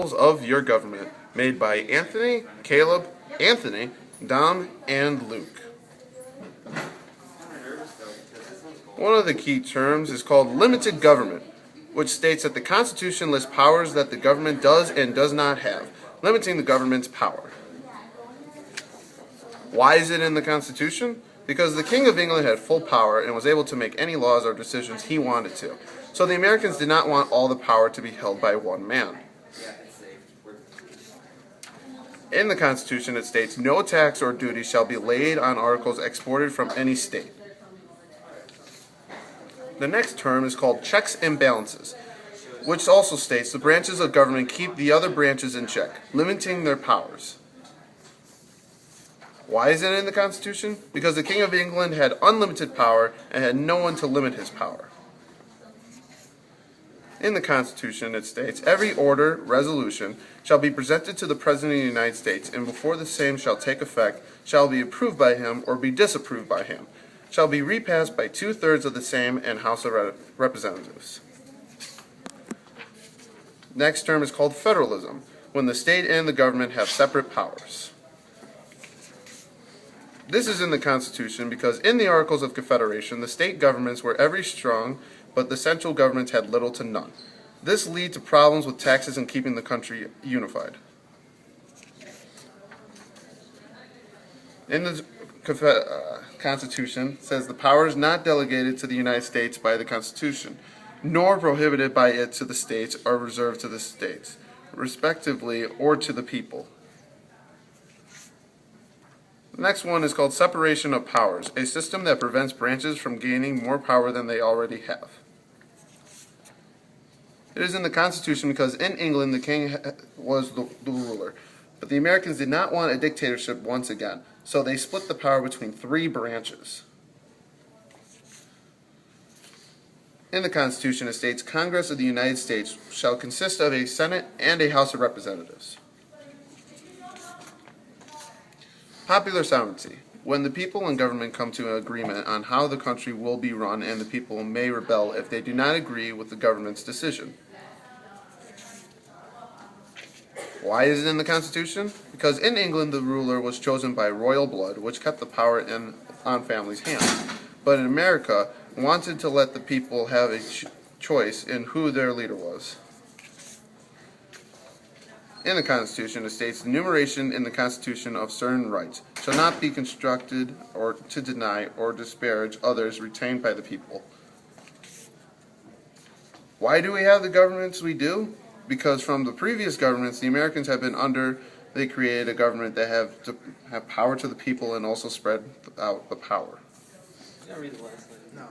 Of your government, made by Anthony, Caleb, Anthony, Dom, and Luke. One of the key terms is called limited government, which states that the Constitution lists powers that the government does and does not have, limiting the government's power. Why is it in the Constitution? Because the King of England had full power and was able to make any laws or decisions he wanted to. So the Americans did not want all the power to be held by one man. In the Constitution, it states, no tax or duty shall be laid on articles exported from any state. The next term is called checks and balances, which also states the branches of government keep the other branches in check, limiting their powers. Why is it in the Constitution? Because the King of England had unlimited power and had no one to limit his power. In the Constitution, it states, every order, resolution, shall be presented to the President of the United States, and before the same shall take effect, shall be approved by him or be disapproved by him, shall be repassed by 2/3 of the same and House of Representatives. Next term is called federalism, when the state and the government have separate powers. This is in the Constitution because in the Articles of Confederation, the state governments were every strong, but the central governments had little to none. This led to problems with taxes and keeping the country unified. In the Constitution, it says the power is not delegated to the United States by the Constitution, nor prohibited by it to the states or reserved to the states, respectively, or to the people. The next one is called separation of powers, a system that prevents branches from gaining more power than they already have. It is in the Constitution because in England the king was the ruler, but the Americans did not want a dictatorship once again, so they split the power between 3 branches. In the Constitution it states, Congress of the United States shall consist of a Senate and a House of Representatives. Popular sovereignty, when the people and government come to an agreement on how the country will be run, and the people may rebel if they do not agree with the government's decision. Why is it in the Constitution? Because in England the ruler was chosen by royal blood, which kept the power on families' hands. But in America, wanted to let the people have a choice in who their leader was. In the Constitution, it states, enumeration in the Constitution of certain rights shall not be constructed or to deny or disparage others retained by the people. Why do we have the governments we do? Because from the previous governments, the Americans have been they created a government that have power to the people and also spread out the power. Read the last line. No.